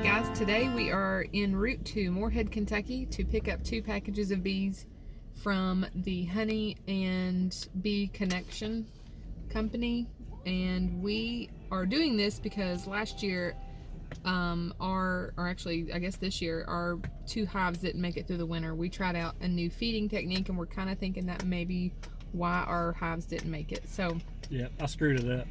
Guys, today we are en route to Moorhead, Kentucky to pick up 2 packages of bees from the Honey and Bee Connection company, and we are doing this because last year I guess this year, our 2 hives didn't make it through the winter. We tried out a new feeding technique and we're kind of thinking that maybe why our hives didn't make it. So yeah, I screwed it up.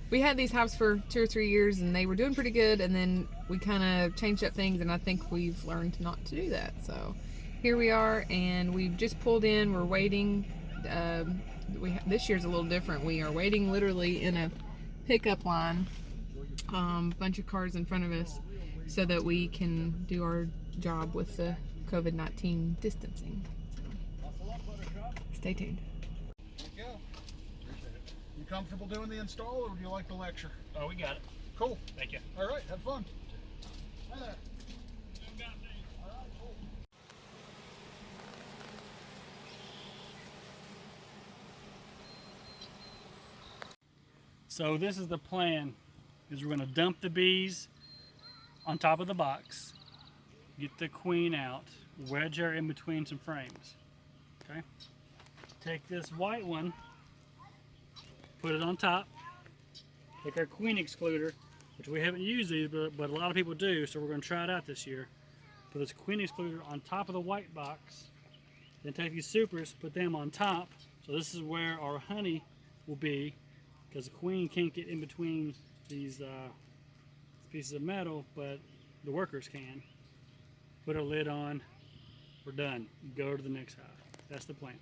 we had these hives for 2 or 3 years and they were doing pretty good, and then we kind of changed up things, and I think we've learned not to do that. So here we are, and we've just pulled in. We're waiting. This year's a little different. We are waiting literally in a pickup line, bunch of cars in front of us, so that we can do our job with the COVID-19 distancing. So, stay tuned. You comfortable doing the install, or would you like the lecture? Oh, we got it. Cool. Thank you. All right, have fun. Hi there. All right, cool. So this is the plan, is we're going to dump the bees on top of the box, get the queen out, wedge her in between some frames. Okay? Take this white one, put it on top, take our queen excluder, which we haven't used these, but a lot of people do, so we're going to try it out this year. Put this queen excluder on top of the white box, then take these supers, put them on top. So this is where our honey will be, because the queen can't get in between these pieces of metal, but the workers can. Put a lid on, we're done. Go to the next hive. That's the plan.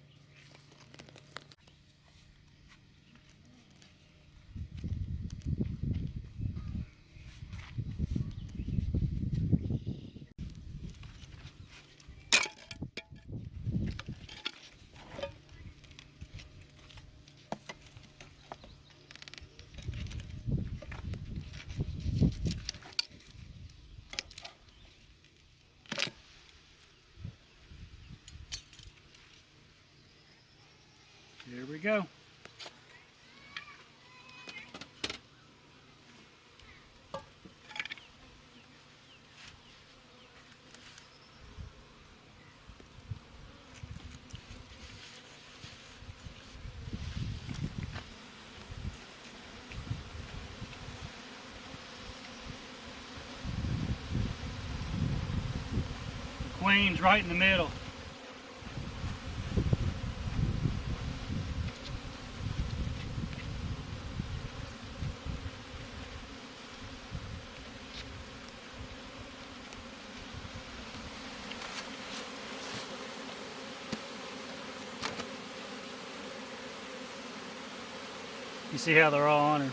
Here we go. The queen's right in the middle. You see how they're all on her.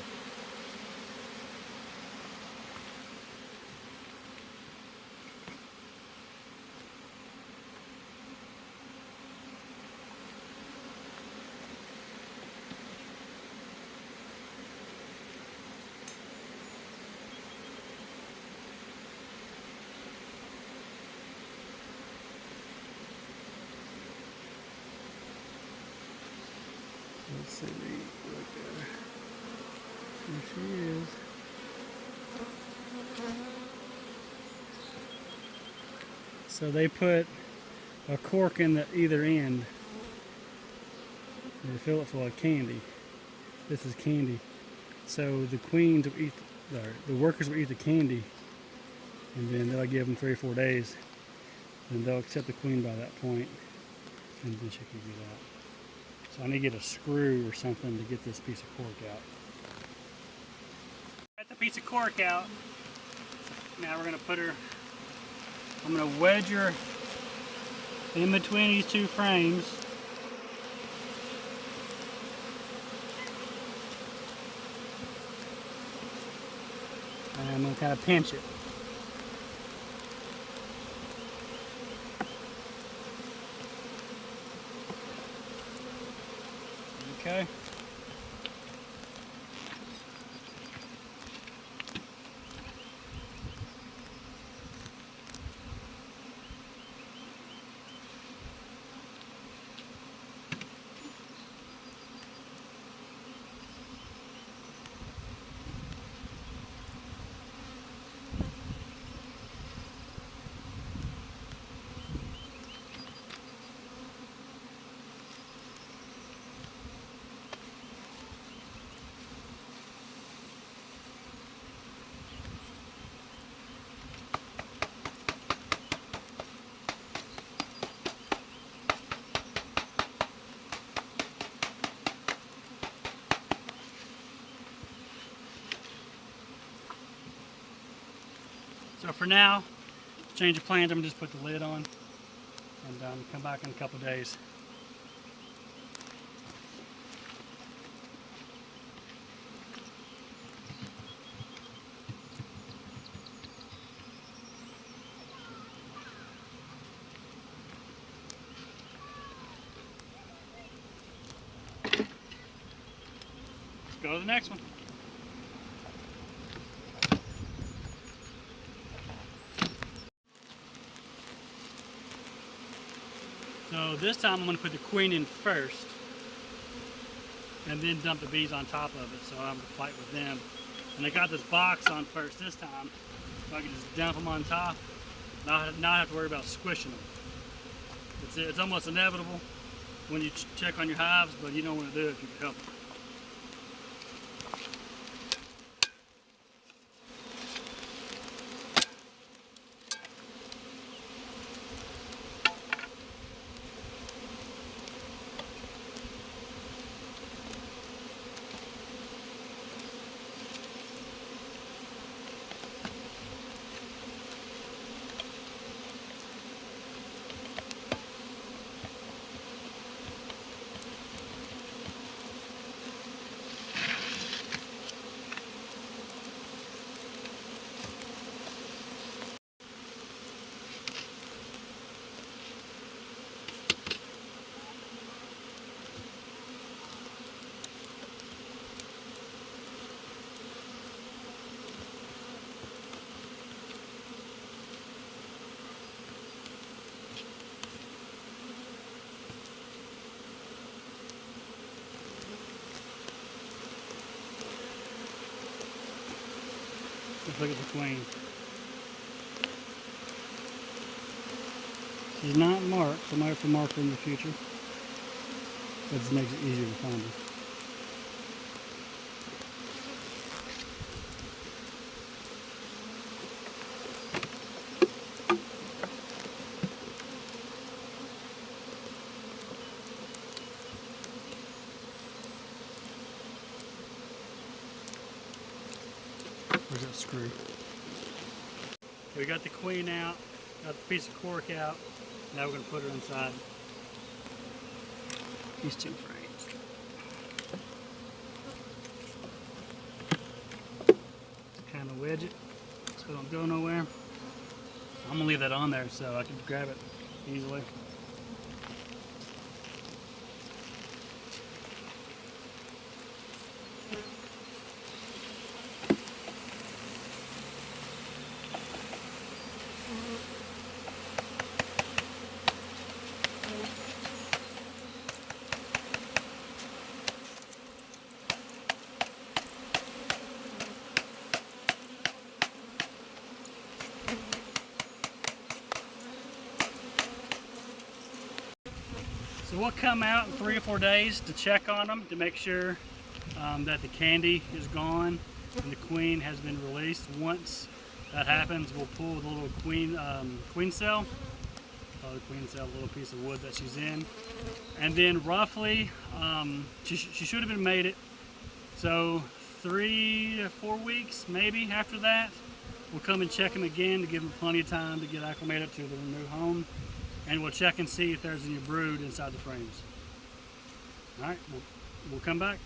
Let's see, look at her. There she is. So they put a cork in the either end. They fill it full of candy. This is candy. So the queens will eat, the workers will eat the candy, and then they'll give them 3 or 4 days. And they'll accept the queen by that point, and then she can get out. So I need to get a screw or something to get this piece of cork out. Got the piece of cork out. Now we're going to put her, I'm going to wedge her in between these 2 frames. And I'm going to kind of pinch it. Okay. So for now, change of plans, I'm gonna just put the lid on and come back in a couple days. Let's go to the next one. So this time I'm going to put the queen in first and then dump the bees on top of it, so I'm going to fight with them. And I got this box on first this time, so I can just dump them on top, not have to worry about squishing them. It's almost inevitable when you check on your hives, but you don't want to do it if you can help it. Let's look at the queen. She's not marked, so I might have to mark her in the future. That just makes it easier to find her. Where's that screw? Okay, we got the queen out, got the piece of cork out. Now we're going to put her inside these two frames. Just kind of wedge it so it don't go nowhere. I'm going to leave that on there so I can grab it easily. So we'll come out in 3 or 4 days to check on them to make sure that the candy is gone and the queen has been released. Once that happens, we'll pull the little queen cell, the queen cell, a little piece of wood that she's in, and then roughly she should have been made it. So 3 to 4 weeks maybe after that, we'll come and check them again to give them plenty of time to get acclimated to their new home. And we'll check and see if there's any brood inside the frames. All right, we'll come back.